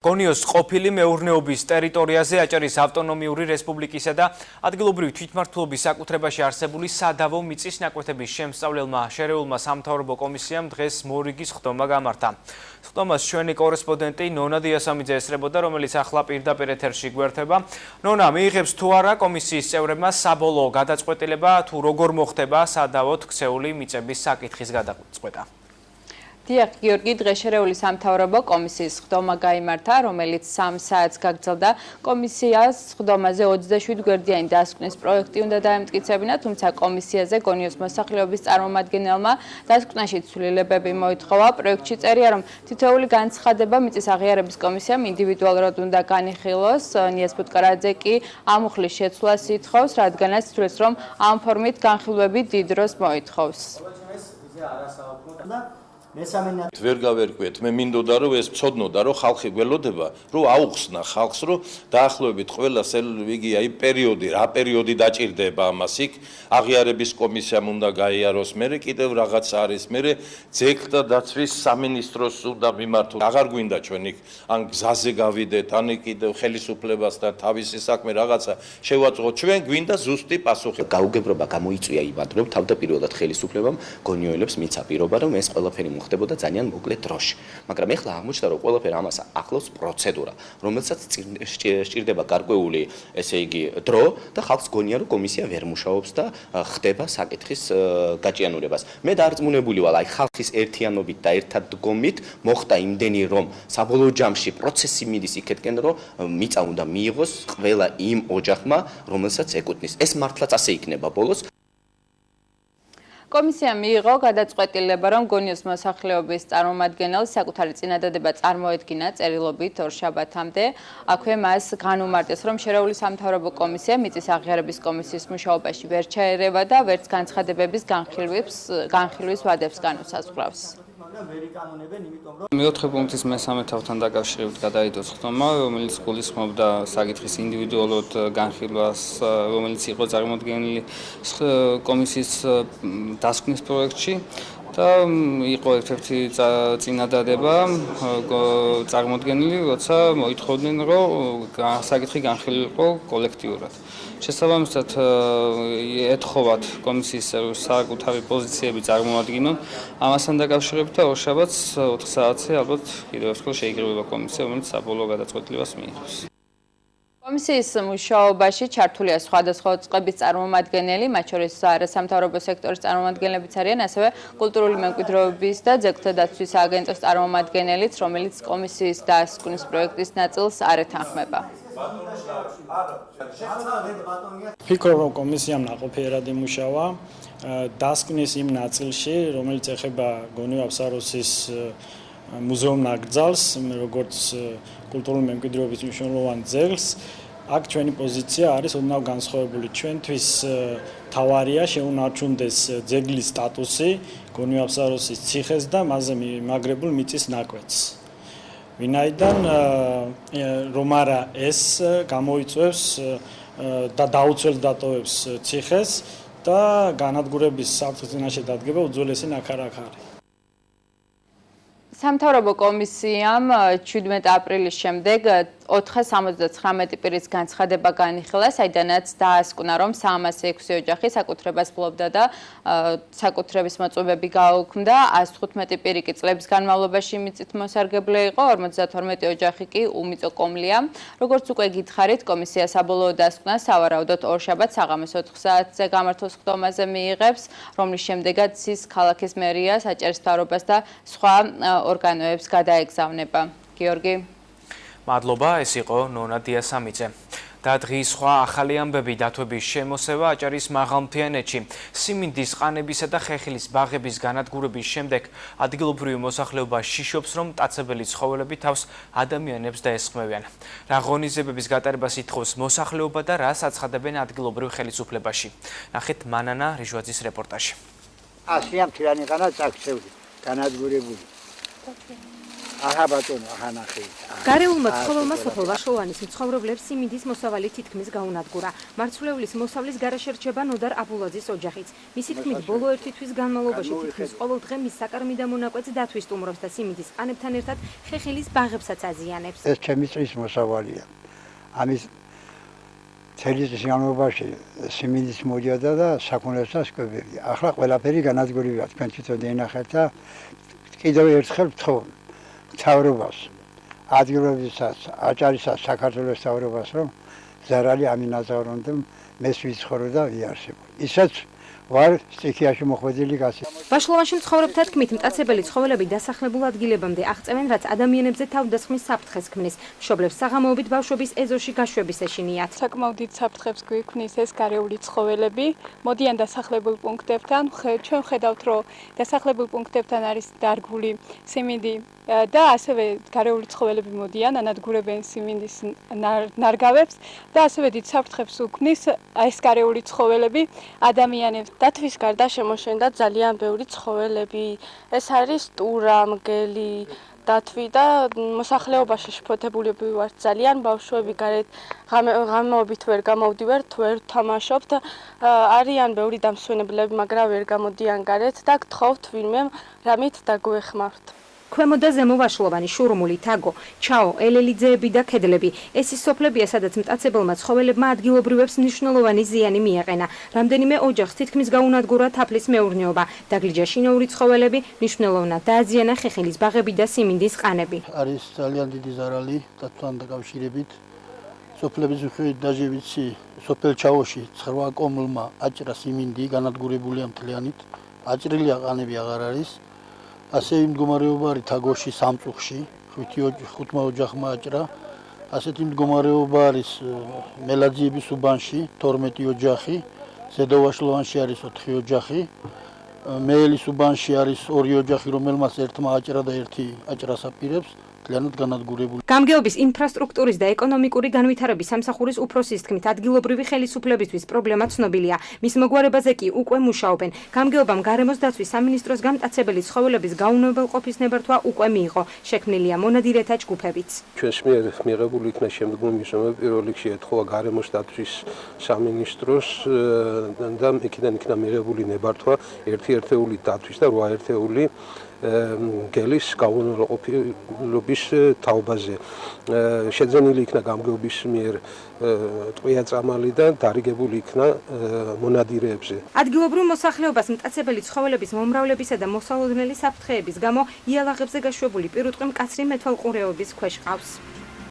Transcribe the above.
გონიოს ყოფილი მეურნეობის ტერიტორიაზე აჭარის ავტონომიური რესპუბლიკისა და ადგილობრივი თვითმმართველობის საკუთრებაში არსებული სადავო მიწის ნაკვეთების შემსწავლელმა შერეულმა სამთავრობო კომისიამ დღეს მორიგის ხდომა გამართა. ხდომას ჩვენი კორესპონდენტი ნონა დიასამიძე ესწრებოდა, რომელიც ახლა პირდაპირ ეთერში გვერდება. ნონა, მიიღებს თუ არა კომისიის წევრებმა საბოლოო გადაწყვეტილება თუ როგორ მოხდება სადავოდ ქცეული მიწების საკითხის გადაწყვეტა? დიახ, გიორგი, დღეს შერეული სამთავრობო კომისიის ხდომა გაიმართა, რომელიც 3 საათს გაგრძელდა. კომისიას ხდომაზე 27 გვერდიანი დასკვნის პროექტი უნდა დაემტკიცებინა, თუმცა კომისიაზე გონიოს მოსახლეობის წარმომადგენელმა დასკვნაში ცვლილებები მოითხოვა. პროექტში წერია, რომ თითოეული განცხადება მიწის აღიარების კომისიამ ინდივიდუალურად უნდა განიხილოს. ნიას ფუტკარაძე კი ამ ხლის შეცვლას ითხოვს, რადგანაც თვლის, რომ ამ ფორმით განხილვები დიდ დროს მოითხოვს. ვერ გავერკვიეთ, მე მინდოდა რომ ეს ვცოდნოდა რომ ხალხი გველოდება, რომ აუხსნა ხალხს, რომ დაახლოებით ყველა იგი აი რა პერიოდი დაჭირდება ამას იქ, აღიარების კომისიამ უნდა გაიაროს, მერე კიდევ რაღაც არის, მერე ძეგლთა დაცვის სამინისტროს უნდა მიმართოს. აღარ გვინდა ჩვენ იქ ან გზაზე გავიდეთ, ან კიდევ ხელისუფლებასთან თავისი საქმე რაღაცა შევაწყოთ. ჩვენ გვინდა ზუსტი პასუხი. გაუგებრობა გამოიწვია იმად, რომ თავდაპირველად ხელისუფლებამ გონიოელებს მიცა პირობა, რომ ეს ყველაფერი ხდებოდა ძალიან მოკლე დროში. მაგრამ ეხლა აღმოჩნდა, რომ ყველაფერი ამას ახლავს პროცედურა, რომელსაც სჭირდება გარკვეული, ესე იგი, დრო და ხალხს გონია, რომ კომისია ვერ მუშაობს და ხდება საკითხის გაჭიანურებას. მე დარწმუნებული ვარ, აი ხალხის ერთიანობით და ერთადგომით მოხდა იმდენი, რომ საბოლოო ჯამში პროცესი მიდის იქეთკენ, რომ მიწა უნდა მიიღოს ყველა იმ ოჯახმა, რომელსაც ეკუთვნის. ეს მართლაც ასე იქნება ბოლოს. კომისიამ მიიღო გადაწყვეტილება, რომ გონიოს მოსახლეობის წარმომადგენელს საკუთარი წინადადება წარმოედგინა წერილობით ორშაბათამდე. აქვე მას განუმარტეს, რომ შერეული სამთავრობო კომისია მიწის აღიარების კომისიის მუშაობაში ვერ ჩაერევა და ვერც განცხადებების განხილვის ვადებს განუსაზღვრავს. მეოთხე პუნქტის მესამე თავთან დაკავშირებით გადაიდოს ხდომა, რომელიც გულისხმობდა საკითხის ინდივიდუალურად განხილვას, რომელიც იყო წარმოდგენილი კომისიის დასკვნის პროექტში და იყო ერთ-ერთი წინადადება წარმოდგენილი, როცა მოითხოვდნენ, რომ საკითხი განხილულიყო კოლექტიურად. შესაბამისად ეთხოვათ კომისიის საკუთარი პოზიციები წარმოადგინონ. ამასთან დაკავშირებით და ორშაბათს 4 საათზე ალბათ კიდევ ერთხელ შეიგროვება კომისია, რომელიც საბოლოო გადაწყვეტილებას მიიღებს. კომისიის მუშაობაში ჩართულია სხვადასხვა წყების წარმომადგენელი, მათ შორის არასამთავრობო სექტორის წარმომადგენლებიც არიან, ასევე კულტურული მემკვიდრეობის და ძეგლთა დაცვის აგენტოს წარმომადგენელიც, რომელიც კომისიის დასკვნის პროექტის ნაწილს არ ეთანხმება. ვფიქრობ, რომ კომისიამ ნაყოფიერად იმუშავა დასკვნის იმ ნაწილში, რომელიც ეხება გონიო აბსაროსის მუზეუმ-ნაკრძალს, როგორც კულტურული მემკვიდრეობის მნიშვნელოვან ძეგლს. აქ ჩვენი პოზიცია არის ოდნავ განსხვავებული. ჩვენთვის თავარია შეუნარჩუნდეს ძეგლის სტატუსი გონიო აბსაროსის ციხეს და მასზე მიმაგრებულ მიწის ნაკვეთს. ვინაიდან რომ არა ეს გამოიწვევს და დაუცველ დატოვებს ციხეს და განადგურების საფრთხის წინაშე დადგება უძველესი ნაქარაქარი. სამთავრობო კომისიამ 17 april's შემდეგ 479 პირის განცხადება განიხილა, საიდანაც დაასკვნა, რომ 306 ოჯახი საკუთრებას ფლობდა და საკუთრების მოწვევები გააუქმდა. 115 პირი კი წლების განმავლობაში მიწით მოსარგებლე იყო, 52 ოჯახი კი უმიწო კომლია. როგორც უკვე გითხარით, კომისია საბოლოო დასკვნას სავარაუდოდ ორშაბათს საღამოს 4 საათზე გამართულ ხდომაზე მიიღებს, რომლის შემდეგაც ის ქალაქის მერიას, აჭარის მთავრობას და სხვა ორგანოებს გადაეგზავნება. გიორგი. მადლობა, ეს იყო ნონა დიასამიძე. და დღის სხვა ახალი ამბები დათვების შემოსევა აჭარის მაღალმთიანეთში. სიმინდის, ყანებისა და ხეხილის ბაღების განადგურების შემდეგ ადგილობრივი მოსახლეობა შიშობს, რომ მტაცებელი ცხოველები თავს ადამიანებს დაესხმევიან. რა ღონისძიებების გატარებას ითხოვს მოსახლეობა და რას აცხადებენ ადგილობრივ ხელისუფლებაში. ნახეთ მანანა რიჟვაძის რეპორტაჟი. ასია მთლიანი ყანა წაქცეული, განადგურებული. aha batono aha naxi გარეულმა ცხოველმა სოფელ ვაშოვანის მცხოვრებლებს სიმინდის მოსავალი თითქმის გაუნადგურა. მარცვლეულის მოსავლის გარეშე რჩება ნოდარ აბულაძის ოჯახიც. მისი თქმით, ბოლო ერთი თვის განმავლობაში თითქმის ყოველ დღე მის საკარმი და მონაკვეთს დათვი სტუმრობს და სიმინდის ყანებთან ერთად ხეხილის ბაღებსაც აზიანებს. ეს ჩემი წრის მოსავალია. ამის წელი განმავლობაში სიმინდის მოდიოდა და საქონელსაც კვებები. ახლა ყველაფერი განადგურებია. თქვენ თვითონ დენახეთ და კიდევ ერთხელ ვთხოვ მთავრობას ადგილობრივსაც, აჭარისაც, საქართველოს მთავრობას, რომ ზარალი ამინაზავრონ მეს ვიცხოვრო და ვიარსებო. ისაც ვარ სტიქიაში მოხვედრილი გასი. ვაშლოვანში მცხოვრებთა თქმით, მტაცებელი ცხოველები დასახლებულ ადგილებამდე აღწევენ, რაც ადამიანებზე თავდასხმის საფრთხეს ქმნის. მშობლებს საღამოობით ბავშვების ეზოში გაშვების ეშინიათ. საკმაოდ დიდ საფრთხებს გვიქმნის ეს გარეული ცხოველები. მოდიან დასახლებულ პუნქტებთან. ჩვენ ხედავთ, რომ დასახლებულ პუნქტებთან არის დარგული სიმინდი და ასევე გარეული ცხოველები მოდიან, ანადგურებენ სიმინდის ნარგავებს და ასევე დიდ საფრთხებს უქმნის ეს გარეული ცხოველები ადამიანებს. დათვის გარდა შემოშენდა ძალიან ბევრი ცხოველები. ეს არის ტურა, მგელი, დათვი და მოსახლეობაში შეფოთებულები ვართ ძალიან ბავშვები გარეთ ღამეობით ვერ გამოვდივართ, ვერ თამაშობთ. არიან ბევრი დამსვენებლები, მაგრამ ვერ გამოდიან გარეთ და გთხოვთ ვინმე რამით დაგვეხმართ. ქვემო და ზემო ვაშლოვანი, შურმული, თაგო, ჩაო, ელელიძეები და ქედლები. ეს ის სოფლებია, სადაც მტაცებელმა ცხოველებმა ადგილობრივებს მნიშვნელოვანი ზიანი მიაყენა. რამდენიმე ოჯახს თითქმის გაუნადგურა თაფლის მეურნეობა. დაგლიჯა შინაური ცხოველები, მნიშვნელოვნად დააზიანა ხეხილის ბაღები და სიმინდის ყანები. არის ძალიან დიდი ზარალი დათვთან დაკავშირებით. სოფლების მიხედვით დაჟევიცი სოფელ ჩაოში 9 კომლმა აჭრა სიმინდი განადგურებულია მთლიანით. აჭრილია ყანები აღარ არის. ასევე მდგომარეობა არის თაგოში სამწუხში, 5 ოჯახმა აჭრა. ასეთი მდგომარეობა არის მელაძიების უბანში 12 ოჯახი, ზედავაშლოვანში არის 4 ოჯახი, მეელის უბანში არის 2 ოჯახი, რომელმაც ერთმა აჭრა და ერთი აჭრას აპირებს. განადგურებული. გამგეობის ინფრასტრუქტურის და ეკონომიკური განვითარების სამსახურის უფროსის თქმით, ადგილობრივი ხელისუფლებისთვის პრობლემა ცნობილია. მის მოგვარებაზე კი უკვე მუშაობენ. გამგეობამ გარემოს დაცვის სამინისტროსგან მტაცებელი ცხოველების გაუნებელყოფის ნებართვა უკვე მიიღო. შექმნილია მონადირეთა ჯგუფებიც. ჩვენს მიერ მიღებული იქნა შემდგომი მისვენება პირველ რიგში ეთხოვა გარემოს დაცვის სამინისტროს და იქიდან იქნა მიღებული ნებართვა 1 ერთეული დაცვის და 8 ერთეული გელის გაუნებელყოფის თაობაზე. შეძენილი იქნა გამგეობის მიერ ტყვია წამალი და დარიგებული იქნა მონადირეებზე. ადგილობრივ მოსახლეობას მტაცებელი ცხოველების მომრავლებისა და მოსალოდნელი საფრთხეების გამო იალაღებზე გაშვებული პირუტყვი მკაცრი მეთვალყურეობის ქვეშ ყავს.